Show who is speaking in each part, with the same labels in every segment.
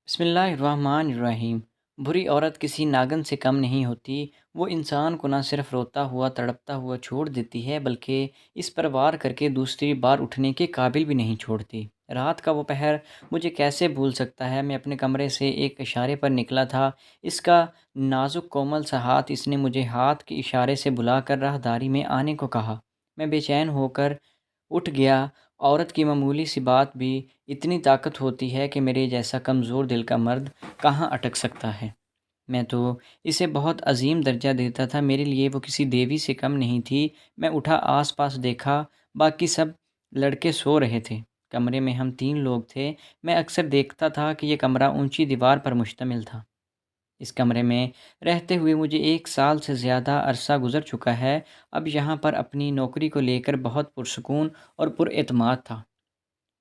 Speaker 1: بسم اللہ الرحمن الرحیم۔ بری عورت کسی ناگن سے کم نہیں ہوتی۔ وہ انسان کو نہ صرف روتا ہوا تڑپتا ہوا چھوڑ دیتی ہے بلکہ اس پر وار کر کے دوسری بار اٹھنے کے قابل بھی نہیں چھوڑتی۔ رات کا وہ پہر مجھے کیسے بھول سکتا ہے؟ میں اپنے کمرے سے ایک اشارے پر نکلا تھا۔ اس کا نازک کومل سا ہاتھ، اس نے مجھے ہاتھ کے اشارے سے بلا کر راہداری میں آنے کو کہا۔ میں بے چین ہو کر اٹھ گیا۔ عورت کی معمولی سی بات بھی اتنی طاقت ہوتی ہے کہ میرے جیسا کمزور دل کا مرد کہاں اٹک سکتا ہے؟ میں تو اسے بہت عظیم درجہ دیتا تھا، میرے لیے وہ کسی دیوی سے کم نہیں تھی۔ میں اٹھا، آس پاس دیکھا، باقی سب لڑکے سو رہے تھے۔ کمرے میں ہم 3 لوگ تھے۔ میں اکثر دیکھتا تھا کہ یہ کمرہ اونچی دیوار پر مشتمل تھا۔ اس کمرے میں رہتے ہوئے مجھے 1 سال سے زیادہ عرصہ گزر چکا ہے۔ اب یہاں پر اپنی نوکری کو لے کر بہت پرسکون اور پر اعتماد تھا،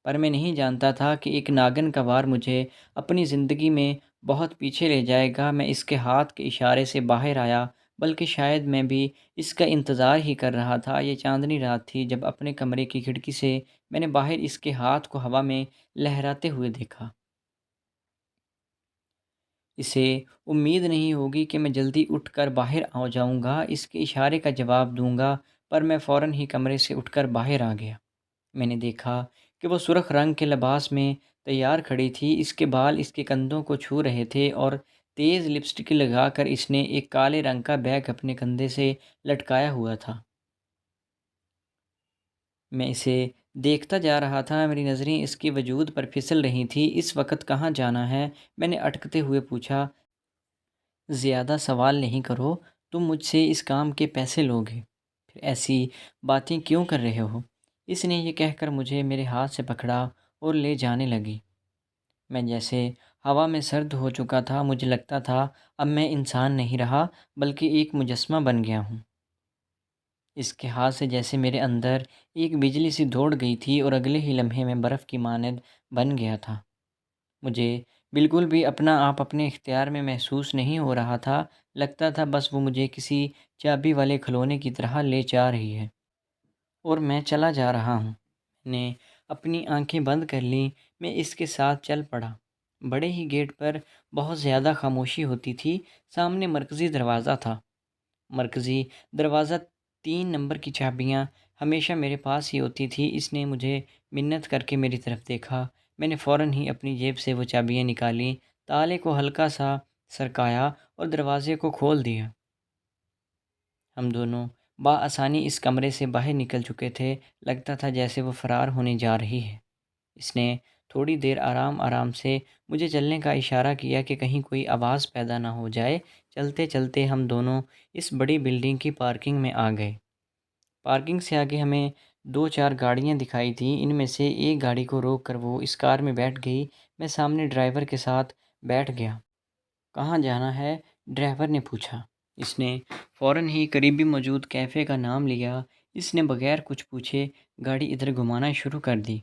Speaker 1: پر میں نہیں جانتا تھا کہ ایک ناگن کا وار مجھے اپنی زندگی میں بہت پیچھے لے جائے گا۔ میں اس کے ہاتھ کے اشارے سے باہر آیا، بلکہ شاید میں بھی اس کا انتظار ہی کر رہا تھا۔ یہ چاندنی رات تھی جب اپنے کمرے کی کھڑکی سے میں نے باہر اس کے ہاتھ کو ہوا میں لہراتے ہوئے دیکھا۔ اسے امید نہیں ہوگی کہ میں جلدی اٹھ کر باہر آ جاؤں گا، اس کے اشارے کا جواب دوں گا، پر میں فوراً ہی کمرے سے اٹھ کر باہر آ گیا۔ میں نے دیکھا کہ وہ سرخ رنگ کے لباس میں تیار کھڑی تھی۔ اس کے بال اس کے کندھوں کو چھو رہے تھے اور تیز لپسٹک لگا کر اس نے ایک کالے رنگ کا بیگ اپنے کندھے سے لٹکایا ہوا تھا۔ میں اسے دیکھتا جا رہا تھا، میری نظریں اس کے وجود پر پھسل رہی تھیں۔ اس وقت کہاں جانا ہے؟ میں نے اٹکتے ہوئے پوچھا۔ زیادہ سوال نہیں کرو، تم مجھ سے اس کام کے پیسے لوگے، پھر ایسی باتیں کیوں کر رہے ہو؟ اس نے یہ کہہ کر مجھے میرے ہاتھ سے پکڑا اور لے جانے لگی۔ میں جیسے ہوا میں سرد ہو چکا تھا، مجھے لگتا تھا اب میں انسان نہیں رہا بلکہ ایک مجسمہ بن گیا ہوں۔ اس کے ہاتھ سے جیسے میرے اندر ایک بجلی سی دوڑ گئی تھی اور اگلے ہی لمحے میں برف کی مانند بن گیا تھا۔ مجھے بالکل بھی اپنا آپ اپنے اختیار میں محسوس نہیں ہو رہا تھا، لگتا تھا بس وہ مجھے کسی چابی والے کھلونے کی طرح لے جا رہی ہے اور میں چلا جا رہا ہوں۔ میں نے اپنی آنکھیں بند کر لیں، میں اس کے ساتھ چل پڑا۔ بڑے ہی گیٹ پر بہت زیادہ خاموشی ہوتی تھی۔ سامنے مرکزی دروازہ تھا۔ مرکزی دروازہ 3 نمبر کی چابیاں ہمیشہ میرے پاس ہی ہوتی تھی۔ اس نے مجھے منت کر کے میری طرف دیکھا۔ میں نے فوراً ہی اپنی جیب سے وہ چابیاں نکالیں، تالے کو ہلکا سا سرکایا اور دروازے کو کھول دیا۔ ہم دونوں بآسانی اس کمرے سے باہر نکل چکے تھے، لگتا تھا جیسے وہ فرار ہونے جا رہی ہے۔ اس نے تھوڑی دیر آرام آرام سے مجھے چلنے کا اشارہ کیا کہ کہیں کوئی آواز پیدا نہ ہو جائے۔ چلتے چلتے ہم دونوں اس بڑی بلڈنگ کی پارکنگ میں آ گئے۔ پارکنگ سے آگے ہمیں 2 4 گاڑیاں دکھائی دیں۔ ان میں سے ایک گاڑی کو روک کر وہ اس کار میں بیٹھ گئی۔ میں سامنے ڈرائیور کے ساتھ بیٹھ گیا۔ کہاں جانا ہے؟ ڈرائیور نے پوچھا۔ اس نے فوراً ہی قریبی موجود کیفے کا نام لیا۔ اس نے بغیر کچھ پوچھے گاڑی ادھر گھمانا شروع کر دی،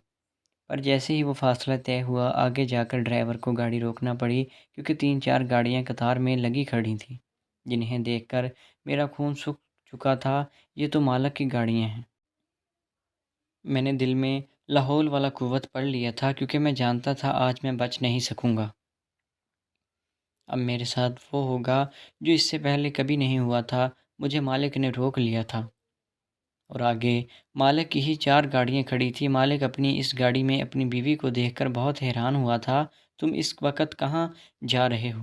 Speaker 1: پر جیسے ہی وہ فاصلہ طے ہوا آگے جا کر ڈرائیور کو گاڑی روکنا پڑی، کیونکہ 3 4 گاڑیاں قطار میں لگی کھڑی تھیں، جنہیں دیکھ کر میرا خون سوکھ چکا تھا۔ یہ تو مالک کی گاڑیاں ہیں۔ میں نے دل میں لاحول والا قوت پڑھ لیا تھا، کیونکہ میں جانتا تھا آج میں بچ نہیں سکوں گا۔ اب میرے ساتھ وہ ہوگا جو اس سے پہلے کبھی نہیں ہوا تھا۔ مجھے مالک نے روک لیا تھا اور آگے مالک کی ہی 4 گاڑیاں کھڑی تھیں۔ مالک اپنی اس گاڑی میں اپنی بیوی کو دیکھ کر بہت حیران ہوا تھا۔ تم اس وقت کہاں جا رہے ہو؟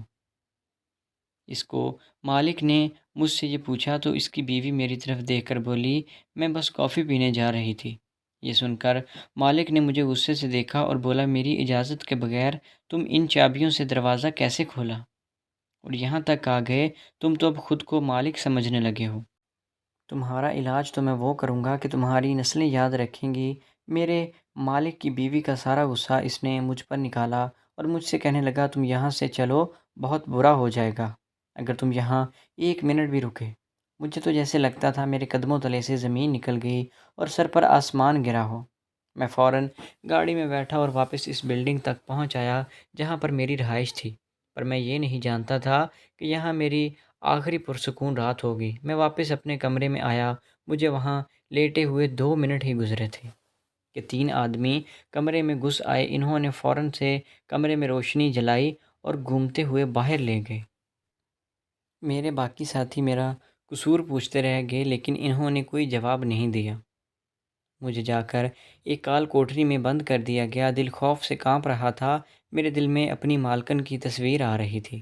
Speaker 1: اس کو مالک نے مجھ سے یہ پوچھا تو اس کی بیوی میری طرف دیکھ کر بولی، میں بس کافی پینے جا رہی تھی۔ یہ سن کر مالک نے مجھے غصے سے دیکھا اور بولا، میری اجازت کے بغیر تم ان چابیوں سے دروازہ کیسے کھولا اور یہاں تک آ گئے؟ تم تو اب خود کو مالک سمجھنے لگے ہو۔ تمہارا علاج تو میں وہ کروں گا کہ تمہاری نسلیں یاد رکھیں گی۔ میرے مالک کی بیوی کا سارا غصہ اس نے مجھ پر نکالا اور مجھ سے کہنے لگا، تم یہاں سے چلو، بہت برا ہو جائے گا اگر تم یہاں 1 منٹ بھی رکے۔ مجھے تو جیسے لگتا تھا میرے قدموں تلے سے زمین نکل گئی اور سر پر آسمان گرا ہو۔ میں فوراً گاڑی میں بیٹھا اور واپس اس بلڈنگ تک پہنچ آیا جہاں پر میری رہائش تھی، پر میں یہ نہیں جانتا تھا کہ یہاں میری آخری پرسکون رات ہوگی۔ میں واپس اپنے کمرے میں آیا۔ مجھے وہاں لیٹے ہوئے 2 منٹ ہی گزرے تھے کہ 3 آدمی کمرے میں گھس آئے۔ انہوں نے فوراً سے کمرے میں روشنی جلائی اور گھومتے ہوئے باہر لے گئے۔ میرے باقی ساتھی میرا قصور پوچھتے رہ گئے لیکن انہوں نے کوئی جواب نہیں دیا۔ مجھے جا کر ایک کال کوٹری میں بند کر دیا گیا۔ دل خوف سے کانپ رہا تھا۔ میرے دل میں اپنی مالکن کی تصویر آ رہی تھی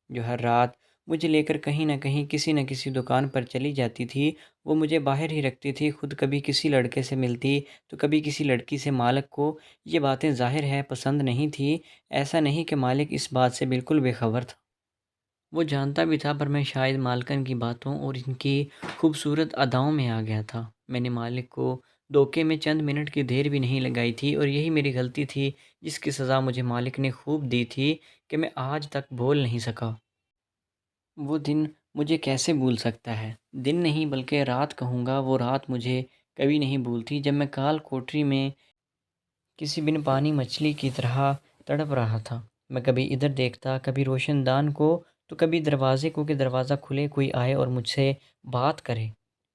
Speaker 1: جو ہر رات مجھے لے کر کہیں نہ کہیں کسی نہ کسی دکان پر چلی جاتی تھی۔ وہ مجھے باہر ہی رکھتی تھی، خود کبھی کسی لڑکے سے ملتی تو کبھی کسی لڑکی سے۔ مالک کو یہ باتیں ظاہر ہے پسند نہیں تھی۔ ایسا نہیں کہ مالک اس بات سے بالکل بے خبر تھا، وہ جانتا بھی تھا، پر میں شاید مالکن کی باتوں اور ان کی خوبصورت اداؤں میں آ گیا تھا۔ میں نے مالک کو دھوکے میں چند منٹ کی دیر بھی نہیں لگائی تھی، اور یہی میری غلطی تھی جس کی سزا مجھے مالک نے خوب دی تھی کہ میں آج تک بھول نہیں سکا۔ وہ دن مجھے کیسے بھول سکتا ہے؟ دن نہیں بلکہ رات کہوں گا، وہ رات مجھے کبھی نہیں بھولتی جب میں کال کوٹری میں کسی بن پانی مچھلی کی طرح تڑپ رہا تھا۔ میں کبھی ادھر دیکھتا، کبھی روشن دان کو، تو کبھی دروازے کو کہ دروازہ کھلے کوئی آئے اور مجھ سے بات کرے۔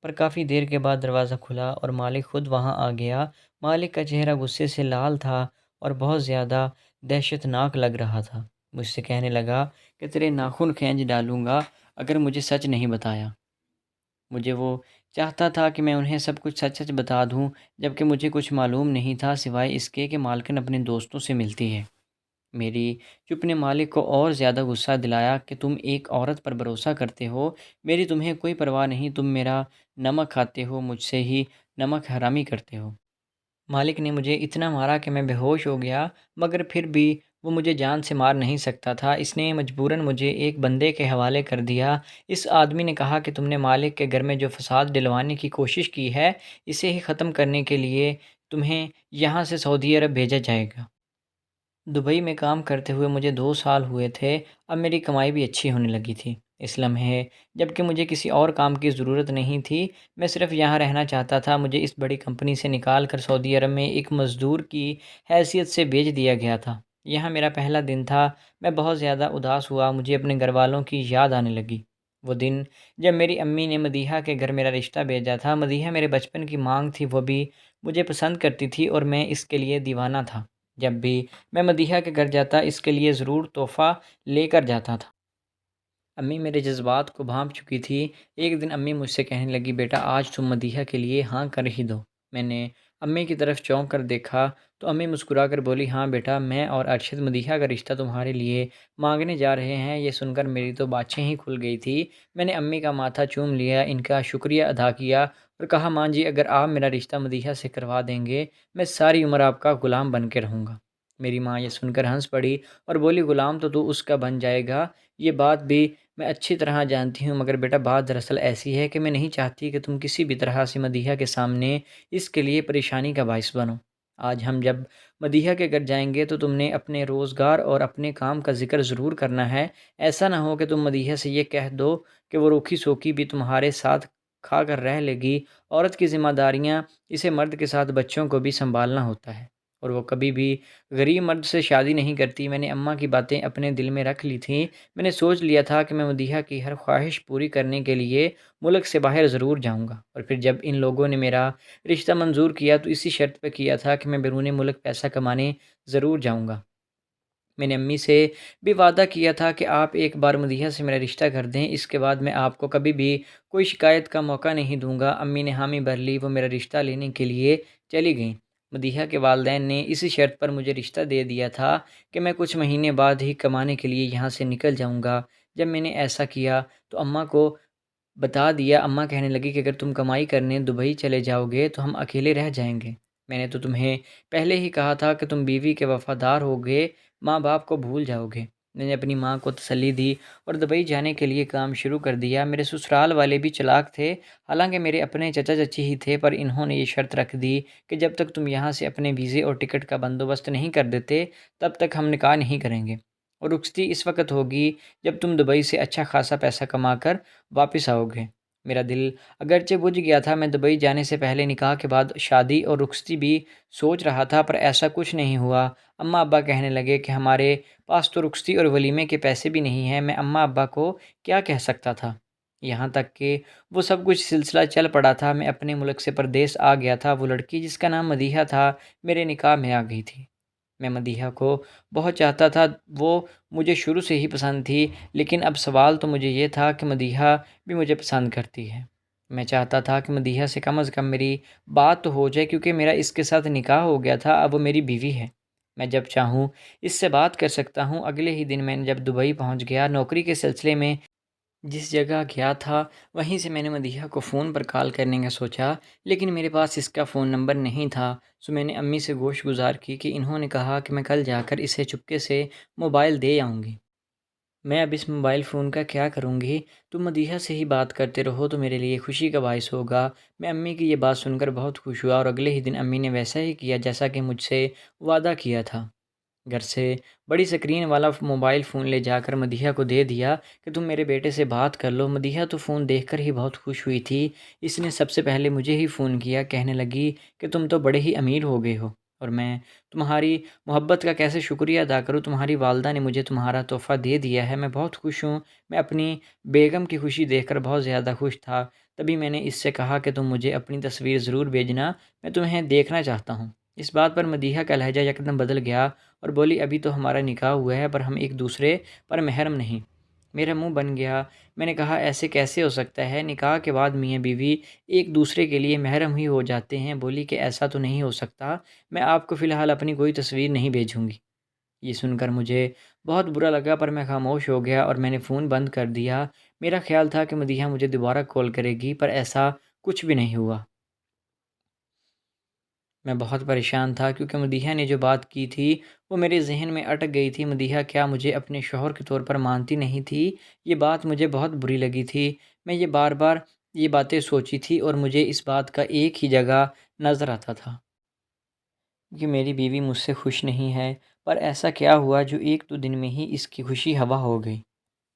Speaker 1: پر کافی دیر کے بعد دروازہ کھلا اور مالک خود وہاں آ گیا۔ مالک کا چہرہ غصے سے لال تھا اور بہت زیادہ دہشت ناک لگ رہا تھا۔ مجھ سے کہنے لگا کہ تیرے ناخن کھینچ ڈالوں گا اگر مجھے سچ نہیں بتایا۔ مجھے وہ چاہتا تھا کہ میں انہیں سب کچھ سچ سچ بتا دوں، جبکہ مجھے کچھ معلوم نہیں تھا سوائے اس کے کہ مالکن اپنے دوستوں سے ملتی ہے۔ میری چپ نے مالک کو اور زیادہ غصہ دلایا کہ تم ایک عورت پر بھروسہ کرتے ہو، میری تمہیں کوئی پرواہ نہیں، تم میرا نمک کھاتے ہو، مجھ سے ہی نمک حرامی کرتے ہو۔ مالک نے مجھے اتنا مارا کہ میں بے ہوش ہو گیا، مگر پھر بھی وہ مجھے جان سے مار نہیں سکتا تھا۔ اس نے مجبوراً مجھے ایک بندے کے حوالے کر دیا۔ اس آدمی نے کہا کہ تم نے مالک کے گھر میں جو فساد ڈلوانے کی کوشش کی ہے، اسے ہی ختم کرنے کے لیے تمہیں یہاں سے سعودی عرب بھیجا جائے گا۔ دبئی میں کام کرتے ہوئے مجھے 2 سال ہوئے تھے، اب میری کمائی بھی اچھی ہونے لگی تھی۔ اس لمحے جب کہ مجھے کسی اور کام کی ضرورت نہیں تھی، میں صرف یہاں رہنا چاہتا تھا۔ مجھے اس بڑی کمپنی سے نکال کر سعودی عرب میں ایک مزدور کی حیثیت سے بھیج دیا گیا تھا۔ یہاں میرا پہلا دن تھا، میں بہت زیادہ اداس ہوا، مجھے اپنے گھر والوں کی یاد آنے لگی۔ وہ دن جب میری امی نے مدیحہ کے گھر میرا رشتہ بھیجا تھا۔ مدیحہ میرے بچپن کی مانگ تھی، وہ بھی مجھے پسند کرتی تھی اور میں اس کے لیے دیوانہ تھا۔ جب بھی میں مدیحہ کے گھر جاتا اس کے لیے ضرور تحفہ لے کر جاتا تھا۔ امی میرے جذبات کو بھانپ چکی تھی۔ ایک دن امی مجھ سے کہنے لگی، بیٹا آج تم مدیحہ کے لیے ہاں کر ہی دو۔ میں نے امی کی طرف چونک کر دیکھا تو امی مسکرا کر بولی، ہاں بیٹا، میں اور ارشد مدیحہ کا رشتہ تمہارے لیے مانگنے جا رہے ہیں۔ یہ سن کر میری تو باتیں ہی کھل گئی تھی۔ میں نے امی کا ماتھا چوم لیا، ان کا شکریہ ادا کیا اور کہا، ماں جی اگر آپ میرا رشتہ مدیحہ سے کروا دیں گے، میں ساری عمر آپ کا غلام بن کے رہوں گا۔ میری ماں یہ سن کر ہنس پڑی اور بولی، غلام تو اس کا بن جائے گا، یہ بات بھی میں اچھی طرح جانتی ہوں، مگر بیٹا بات دراصل ایسی ہے کہ میں نہیں چاہتی کہ تم کسی بھی طرح سے مدیحہ کے سامنے اس کے لیے پریشانی کا باعث بنو۔ آج ہم جب مدیحہ کے گھر جائیں گے تو تم نے اپنے روزگار اور اپنے کام کا ذکر ضرور کرنا ہے۔ ایسا نہ ہو کہ تم مدیحہ سے یہ کہہ دو کہ وہ روکھی سوکھی بھی تمہارے ساتھ کھا کر رہ لے گی۔ عورت کی ذمہ داریاں اسے مرد کے ساتھ بچوں کو بھی سنبھالنا ہوتا ہے، اور وہ کبھی بھی غریب مرد سے شادی نہیں کرتی۔ میں نے اماں کی باتیں اپنے دل میں رکھ لی تھیں۔ میں نے سوچ لیا تھا کہ میں مدیحہ کی ہر خواہش پوری کرنے کے لیے ملک سے باہر ضرور جاؤں گا، اور پھر جب ان لوگوں نے میرا رشتہ منظور کیا تو اسی شرط پہ کیا تھا کہ میں بیرون ملک پیسہ کمانے ضرور جاؤں گا۔ میں نے امی سے بھی وعدہ کیا تھا کہ آپ ایک بار مدیحہ سے میرا رشتہ کر دیں، اس کے بعد میں آپ کو کبھی بھی کوئی شکایت کا موقع نہیں دوں گا۔ امی نے حامی بھر لی، وہ میرا رشتہ لینے کے لیے چلی گئیں۔ مدیحہ کے والدین نے اسی شرط پر مجھے رشتہ دے دیا تھا کہ میں کچھ مہینے بعد ہی کمانے کے لیے یہاں سے نکل جاؤں گا۔ جب میں نے ایسا کیا تو اماں کو بتا دیا، اماں کہنے لگی کہ اگر تم کمائی کرنے دبئی چلے جاؤ گے تو ہم اکیلے رہ جائیں گے۔ میں نے تو تمہیں پہلے ہی کہا تھا کہ تم بیوی کے وفادار ہوگے، ماں باپ کو بھول جاؤ گے۔ میں نے اپنی ماں کو تسلی دی اور دبئی جانے کے لیے کام شروع کر دیا۔ میرے سسرال والے بھی چلاک تھے، حالانکہ میرے اپنے چچا چچی ہی تھے، پر انہوں نے یہ شرط رکھ دی کہ جب تک تم یہاں سے اپنے ویزے اور ٹکٹ کا بندوبست نہیں کر دیتے تب تک ہم نکاح نہیں کریں گے، اور رخصتی اس وقت ہوگی جب تم دبئی سے اچھا خاصا پیسہ کما کر واپس آؤ گے۔ میرا دل اگرچہ بجھ گیا تھا، میں دبئی جانے سے پہلے نکاح کے بعد شادی اور رخصتی بھی سوچ رہا تھا، پر ایسا کچھ نہیں ہوا۔ اماں ابا کہنے لگے کہ ہمارے پاس تو رخصتی اور ولیمے کے پیسے بھی نہیں ہیں۔ میں اماں ابا کو کیا کہہ سکتا تھا؟ یہاں تک کہ وہ سب کچھ سلسلہ چل پڑا تھا۔ میں اپنے ملک سے پردیس آ گیا تھا۔ وہ لڑکی جس کا نام مدیحہ تھا میرے نکاح میں آ گئی تھی۔ میں مدیحہ کو بہت چاہتا تھا، وہ مجھے شروع سے ہی پسند تھی، لیکن اب سوال تو مجھے یہ تھا کہ مدیحہ بھی مجھے پسند کرتی ہے۔ میں چاہتا تھا کہ مدیحہ سے کم از کم میری بات تو ہو جائے، کیونکہ میرا اس کے ساتھ نکاح ہو گیا تھا، اب وہ میری بیوی ہے۔ میں جب چاہوں اس سے بات کر سکتا ہوں۔ اگلے ہی دن میں جب دبئی پہنچ گیا، نوکری کے سلسلے میں جس جگہ گیا تھا وہیں سے میں نے مدیحہ کو فون پر کال کرنے کا سوچا، لیکن میرے پاس اس کا فون نمبر نہیں تھا، سو میں نے امی سے گوش گزار کی کہ انہوں نے کہا کہ میں کل جا کر اسے چپکے سے موبائل دے آؤں گی۔ میں اب اس موبائل فون کا کیا کروں گی؟ تم مدیحہ سے ہی بات کرتے رہو تو میرے لیے خوشی کا باعث ہوگا۔ میں امی کی یہ بات سن کر بہت خوش ہوا، اور اگلے ہی دن امی نے ویسا ہی کیا جیسا کہ مجھ سے وعدہ کیا تھا۔ گھر سے بڑی سکرین والا موبائل فون لے جا کر مدیحہ کو دے دیا کہ تم میرے بیٹے سے بات کر لو۔ مدیحہ تو فون دیکھ کر ہی بہت خوش ہوئی تھی، اس نے سب سے پہلے مجھے ہی فون کیا، کہنے لگی کہ تم تو بڑے ہی امیر ہو گئے ہو، اور میں تمہاری محبت کا کیسے شکریہ ادا کروں؟ تمہاری والدہ نے مجھے تمہارا تحفہ دے دیا ہے، میں بہت خوش ہوں۔ میں اپنی بیگم کی خوشی دیکھ کر بہت زیادہ خوش تھا۔ تبھی میں نے اس سے کہا کہ تم مجھے اپنی تصویر ضرور بھیجنا، میں تمہیں دیکھنا چاہتا ہوں۔ اس بات پر مدیحہ کا لہجہ یکدم بدل گیا اور بولی، ابھی تو ہمارا نکاح ہوا ہے پر ہم ایک دوسرے پر محرم نہیں۔ میرا منہ بن گیا۔ میں نے کہا، ایسے کیسے ہو سکتا ہے؟ نکاح کے بعد میاں بیوی ایک دوسرے کے لیے محرم ہی ہو جاتے ہیں۔ بولی کہ ایسا تو نہیں ہو سکتا، میں آپ کو فی الحال اپنی کوئی تصویر نہیں بھیجوں گی۔ یہ سن کر مجھے بہت برا لگا، پر میں خاموش ہو گیا اور میں نے فون بند کر دیا۔ میرا خیال تھا کہ مدیحہ مجھے دوبارہ کال کرے گی، پر ایسا کچھ بھی نہیں ہوا۔ میں بہت پریشان تھا، کیونکہ مدیحہ نے جو بات کی تھی وہ میرے ذہن میں اٹک گئی تھی۔ مدیحہ کیا مجھے اپنے شوہر کے طور پر مانتی نہیں تھی؟ یہ بات مجھے بہت بری لگی تھی۔ میں یہ بار بار یہ باتیں سوچی تھی، اور مجھے اس بات کا ایک ہی جگہ نظر آتا تھا کہ میری بیوی مجھ سے خوش نہیں ہے۔ پر ایسا کیا ہوا جو ایک دو دن میں ہی اس کی خوشی ہوا ہو گئی؟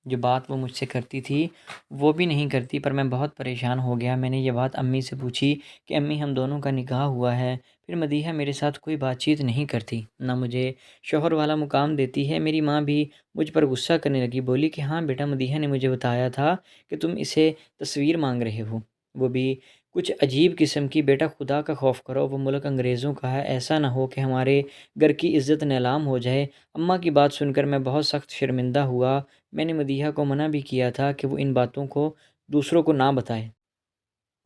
Speaker 1: جو بات وہ مجھ سے کرتی تھی وہ بھی نہیں کرتی، پر میں بہت پریشان ہو گیا۔ میں نے یہ بات امی سے پوچھی کہ امی، ہم دونوں کا نکاح ہوا ہے، پھر مدیحہ میرے ساتھ کوئی بات چیت نہیں کرتی، نہ مجھے شوہر والا مقام دیتی ہے۔ میری ماں بھی مجھ پر غصہ کرنے لگی، بولی کہ ہاں بیٹا، مدیحہ نے مجھے بتایا تھا کہ تم اسے تصویر مانگ رہے ہو، وہ بھی کچھ عجیب قسم کی۔ بیٹا خدا کا خوف کرو، وہ ملک انگریزوں کا ہے، ایسا نہ ہو کہ ہمارے گھر کی عزت نیلام ہو جائے۔ اماں کی بات سن کر میں بہت سخت شرمندہ ہوا۔ میں نے مدیحہ کو منع بھی کیا تھا کہ وہ ان باتوں کو دوسروں کو نہ بتائے،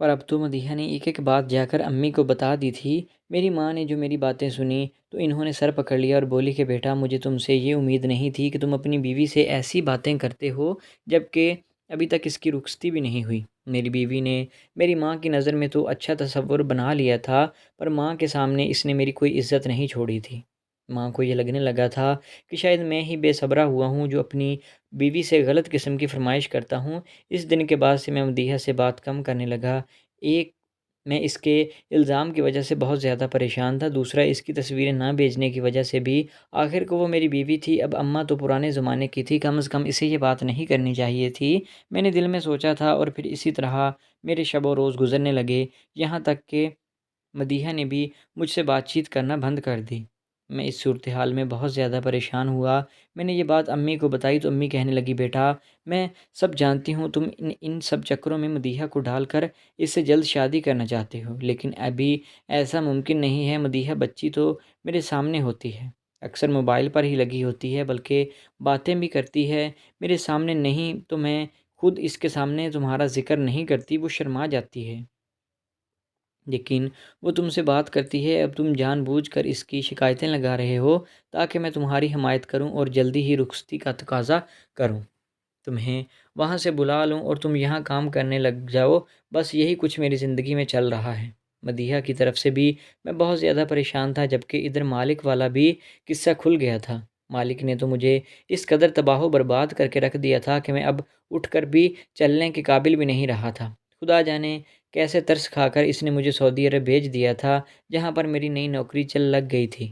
Speaker 1: پر اب تو مدیحہ نے ایک ایک بات جا کر امی کو بتا دی تھی۔ میری ماں نے جو میری باتیں سنی تو انہوں نے سر پکڑ لیا اور بولی کہ بیٹا، مجھے تم سے یہ امید نہیں تھی کہ تم اپنی بیوی سے ایسی باتیں کرتے ہو، جب کہ ابھی تک اس کی رخصتی بھی نہیں ہوئی۔ میری بیوی نے میری ماں کی نظر میں تو اچھا تصور بنا لیا تھا، پر ماں کے سامنے اس نے میری کوئی عزت نہیں چھوڑی تھی۔ ماں کو یہ لگنے لگا تھا کہ شاید میں ہی بے صبرا ہوا ہوں جو اپنی بیوی سے غلط قسم کی فرمائش کرتا ہوں۔ اس دن کے بعد سے میں مدیحہ سے بات کم کرنے لگا۔ ایک، میں اس کے الزام کی وجہ سے بہت زیادہ پریشان تھا، دوسرا اس کی تصویریں نہ بھیجنے کی وجہ سے بھی۔ آخر کو وہ میری بیوی تھی، اب اماں تو پرانے زمانے کی تھی، کم از کم اسے یہ بات نہیں کرنی چاہیے تھی، میں نے دل میں سوچا تھا۔ اور پھر اسی طرح میرے شب و روز گزرنے لگے، یہاں تک کہ مدیحہ نے بھی مجھ سے بات چیت کرنا بند کر دی۔ میں اس صورتحال میں بہت زیادہ پریشان ہوا۔ میں نے یہ بات امی کو بتائی تو امی کہنے لگی، بیٹا میں سب جانتی ہوں، تم ان سب چکروں میں مدیحہ کو ڈال کر اس سے جلد شادی کرنا چاہتے ہو، لیکن ابھی ایسا ممکن نہیں ہے۔ مدیحہ بچی تو میرے سامنے ہوتی ہے، اکثر موبائل پر ہی لگی ہوتی ہے، بلکہ باتیں بھی کرتی ہے میرے سامنے نہیں، تو میں خود اس کے سامنے تمہارا ذکر نہیں کرتی، وہ شرما جاتی ہے، لیکن وہ تم سے بات کرتی ہے۔ اب تم جان بوجھ کر اس کی شکایتیں لگا رہے ہو تاکہ میں تمہاری حمایت کروں اور جلدی ہی رخصتی کا تقاضا کروں، تمہیں وہاں سے بلا لوں اور تم یہاں کام کرنے لگ جاؤ، بس یہی کچھ میری زندگی میں چل رہا ہے۔ مدیحہ کی طرف سے بھی میں بہت زیادہ پریشان تھا، جبکہ ادھر مالک والا بھی قصہ کھل گیا تھا۔ مالک نے تو مجھے اس قدر تباہ و برباد کر کے رکھ دیا تھا کہ میں اب اٹھ کر بھی چلنے کے قابل بھی نہیں رہا تھا۔ خدا جانے کیسے ترس کھا کر اس نے مجھے سعودی عرب بھیج دیا تھا، جہاں پر میری نئی نوکری چل لگ گئی تھی۔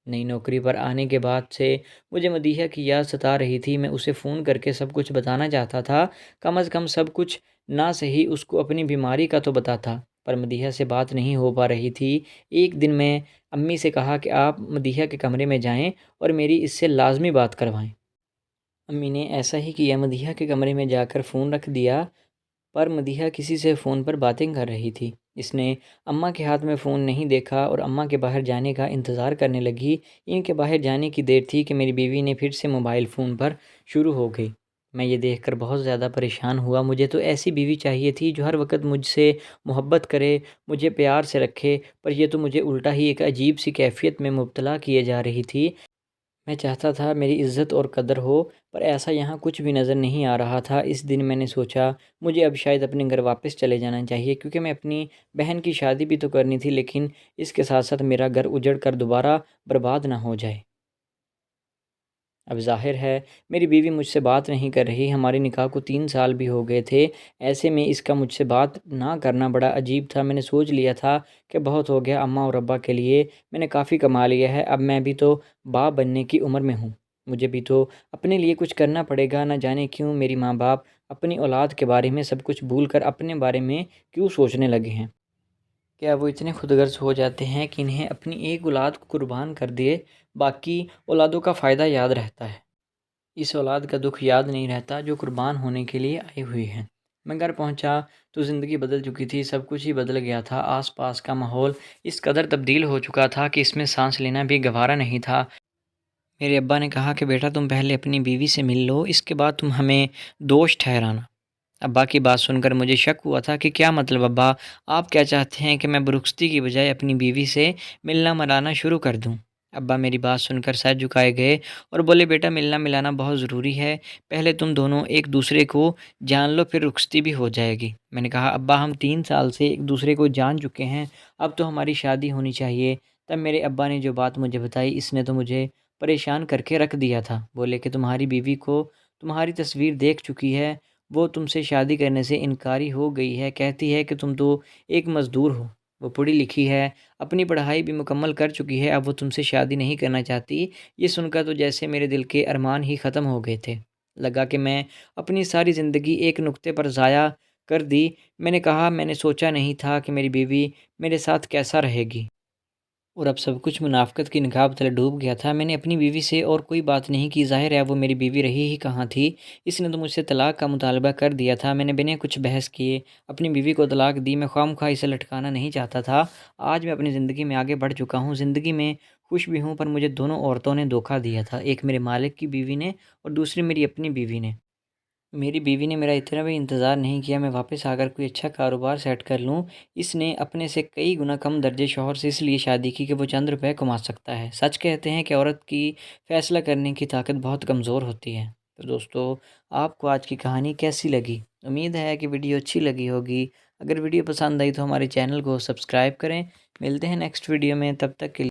Speaker 1: نئی نوکری پر آنے کے بعد سے مجھے مدیحہ کی یاد ستا رہی تھی۔ میں اسے فون کر کے سب کچھ بتانا چاہتا تھا، کم از کم سب کچھ نہ صحیح اس کو اپنی بیماری کا تو بتاتا، پر مدیحہ سے بات نہیں ہو پا رہی تھی۔ ایک دن میں امی سے کہا کہ آپ مدیحہ کے کمرے میں جائیں اور میری اس سے لازمی بات کروائیں۔ امی نے ایسا ہی کیا، مدیحہ کے کمرے میں جا کر فون رکھ دیا، پر مدیحہ کسی سے فون پر باتیں کر رہی تھی۔ اس نے اماں کے ہاتھ میں فون نہیں دیکھا اور اماں کے باہر جانے کا انتظار کرنے لگی۔ ان کے باہر جانے کی دیر تھی کہ میری بیوی نے پھر سے موبائل فون پر شروع ہو گئی۔ میں یہ دیکھ کر بہت زیادہ پریشان ہوا۔ مجھے تو ایسی بیوی چاہیے تھی جو ہر وقت مجھ سے محبت کرے، مجھے پیار سے رکھے، پر یہ تو مجھے الٹا ہی ایک عجیب سی کیفیت میں مبتلا کیے جا رہی تھی۔ میں چاہتا تھا میری عزت اور قدر ہو، پر ایسا یہاں کچھ بھی نظر نہیں آ رہا تھا۔ اس دن میں نے سوچا مجھے اب شاید اپنے گھر واپس چلے جانا چاہیے، کیونکہ میں اپنی بہن کی شادی بھی تو کرنی تھی، لیکن اس کے ساتھ ساتھ میرا گھر اجڑ کر دوبارہ برباد نہ ہو جائے۔ اب ظاہر ہے میری بیوی مجھ سے بات نہیں کر رہی۔ ہمارے نکاح کو 3 سال بھی ہو گئے تھے، ایسے میں اس کا مجھ سے بات نہ کرنا بڑا عجیب تھا۔ میں نے سوچ لیا تھا کہ بہت ہو گیا اماں اور ابا کے لیے، میں نے کافی کما لیا ہے، اب میں بھی تو باپ بننے کی عمر میں ہوں، مجھے بھی تو اپنے لیے کچھ کرنا پڑے گا۔ نہ جانے کیوں میری ماں باپ اپنی اولاد کے بارے میں سب کچھ بھول کر اپنے بارے میں کیوں سوچنے لگے ہیں؟ کیا وہ اتنے خود غرض ہو جاتے ہیں کہ انہیں اپنی ایک اولاد کو قربان کر دیے باقی اولادوں کا فائدہ یاد رہتا ہے؟ اس اولاد کا دکھ یاد نہیں رہتا جو قربان ہونے کے لیے آئی ہوئی ہے۔ میں گھر پہنچا تو زندگی بدل چکی تھی، سب کچھ ہی بدل گیا تھا۔ آس پاس کا ماحول اس قدر تبدیل ہو چکا تھا کہ اس میں سانس لینا بھی گوارا نہیں تھا۔ میرے ابا نے کہا کہ بیٹا تم پہلے اپنی بیوی سے مل لو، اس کے بعد تم ہمیں دوست ٹھہرانا۔ ابا کی بات سن کر مجھے شک ہوا تھا کہ کیا مطلب ابا، آپ کیا چاہتے ہیں کہ میں برخصتی کی بجائے اپنی بیوی سے ملنا ملانا شروع کر دوں؟ ابا میری بات سن کر سر جھکائے گئے اور بولے بیٹا ملنا ملانا بہت ضروری ہے، پہلے تم دونوں ایک دوسرے کو جان لو پھر رخصتی بھی ہو جائے گی۔ میں نے کہا ابا ہم 3 سال سے ایک دوسرے کو جان چکے ہیں، اب تو ہماری شادی ہونی چاہیے۔ تب میرے ابا نے جو بات مجھے بتائی اس نے تو مجھے پریشان کر کے رکھ دیا تھا۔ بولے کہ تمہاری بیوی کو تمہاری تصویر دیکھ چکی ہے، وہ تم سے شادی کرنے سے انکاری ہو گئی ہے، کہتی ہے کہ تم تو ایک مزدور ہو، وہ پڑھی لکھی ہے، اپنی پڑھائی بھی مکمل کر چکی ہے، اب وہ تم سے شادی نہیں کرنا چاہتی۔ یہ سن کر تو جیسے میرے دل کے ارمان ہی ختم ہو گئے تھے، لگا کہ میں اپنی ساری زندگی ایک نقطے پر ضائع کر دی۔ میں نے کہا میں نے سوچا نہیں تھا کہ میری بیوی میرے ساتھ کیسا رہے گی، اور اب سب کچھ منافقت کی نقاب تلے ڈوب گیا تھا۔ میں نے اپنی بیوی سے اور کوئی بات نہیں کی، ظاہر ہے وہ میری بیوی رہی ہی کہاں تھی، اس نے تو مجھ سے طلاق کا مطالبہ کر دیا تھا۔ میں نے بنا کچھ بحث کیے اپنی بیوی کو طلاق دی، میں خواہ مخواہ اسے لٹکانا نہیں چاہتا تھا۔ آج میں اپنی زندگی میں آگے بڑھ چکا ہوں، زندگی میں خوش بھی ہوں، پر مجھے دونوں عورتوں نے دھوکہ دیا تھا، ایک میرے مالک کی بیوی نے اور دوسری میری اپنی بیوی نے۔ میری بیوی نے میرا اتنا بھی انتظار نہیں کیا میں واپس آ کر کوئی اچھا کاروبار سیٹ کر لوں، اس نے اپنے سے کئی گنا کم درجے شوہر سے اس لیے شادی کی کہ وہ چند روپے کما سکتا ہے۔ سچ کہتے ہیں کہ عورت کی فیصلہ کرنے کی طاقت بہت کمزور ہوتی ہے۔ تو دوستو آپ کو آج کی کہانی کیسی لگی؟ امید ہے کہ ویڈیو اچھی لگی ہوگی۔ اگر ویڈیو پسند آئی تو ہمارے چینل کو سبسکرائب کریں۔ ملتے ہیں نیکسٹ ویڈیو میں، تب تک کے لیے